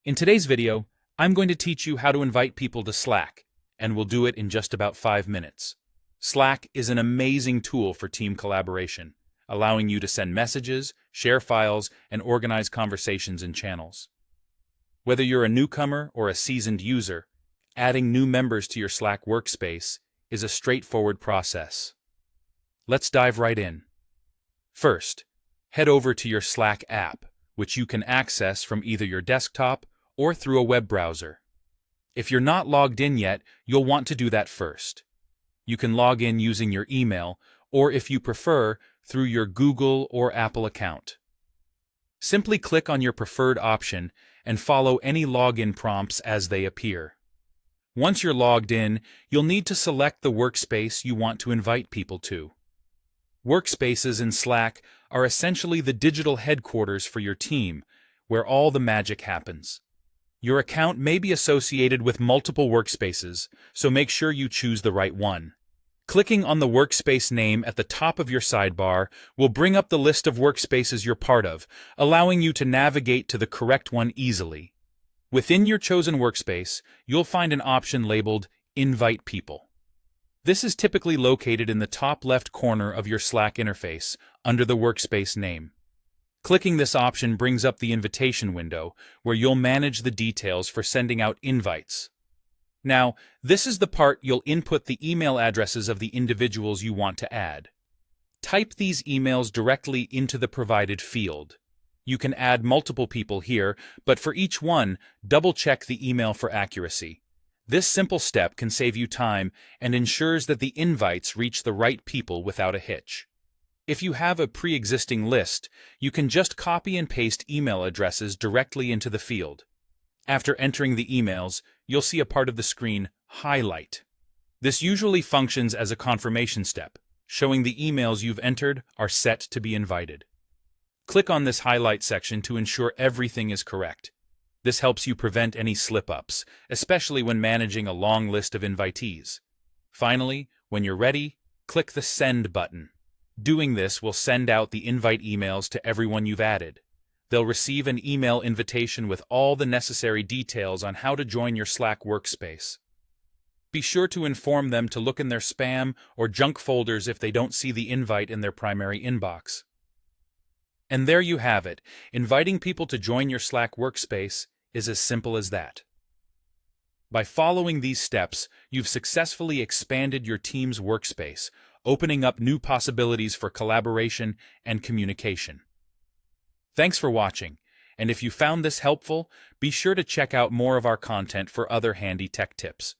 In today's video, I'm going to teach you how to invite people to Slack, and we'll do it in just about 5 minutes. Slack is an amazing tool for team collaboration, allowing you to send messages, share files, and organize conversations in channels. Whether you're a newcomer or a seasoned user, adding new members to your Slack workspace is a straightforward process. Let's dive right in. First, head over to your Slack app, which you can access from either your desktop or through a web browser. If you're not logged in yet, you'll want to do that first. You can log in using your email, or if you prefer, through your Google or Apple account. Simply click on your preferred option and follow any login prompts as they appear. Once you're logged in, you'll need to select the workspace you want to invite people to. Workspaces in Slack are essentially the digital headquarters for your team, where all the magic happens. Your account may be associated with multiple workspaces, so make sure you choose the right one. Clicking on the workspace name at the top of your sidebar will bring up the list of workspaces you're part of, allowing you to navigate to the correct one easily. Within your chosen workspace, you'll find an option labeled Invite People. This is typically located in the top left corner of your Slack interface, under the workspace name. Clicking this option brings up the invitation window, where you'll manage the details for sending out invites. Now, this is the part you'll input the email addresses of the individuals you want to add. Type these emails directly into the provided field. You can add multiple people here, but for each one, double-check the email for accuracy. This simple step can save you time and ensures that the invites reach the right people without a hitch. If you have a pre-existing list, you can just copy and paste email addresses directly into the field. After entering the emails, you'll see a part of the screen highlight. This usually functions as a confirmation step, showing the emails you've entered are set to be invited. Click on this highlight section to ensure everything is correct. This helps you prevent any slip-ups, especially when managing a long list of invitees. Finally, when you're ready, click the Send button. Doing this will send out the invite emails to everyone you've added. They'll receive an email invitation with all the necessary details on how to join your Slack workspace. Be sure to inform them to look in their spam or junk folders if they don't see the invite in their primary inbox. And there you have it. Inviting people to join your Slack workspace is as simple as that. By following these steps, you've successfully expanded your team's workspace, opening up new possibilities for collaboration and communication. Thanks for watching, and if you found this helpful, be sure to check out more of our content for other handy tech tips.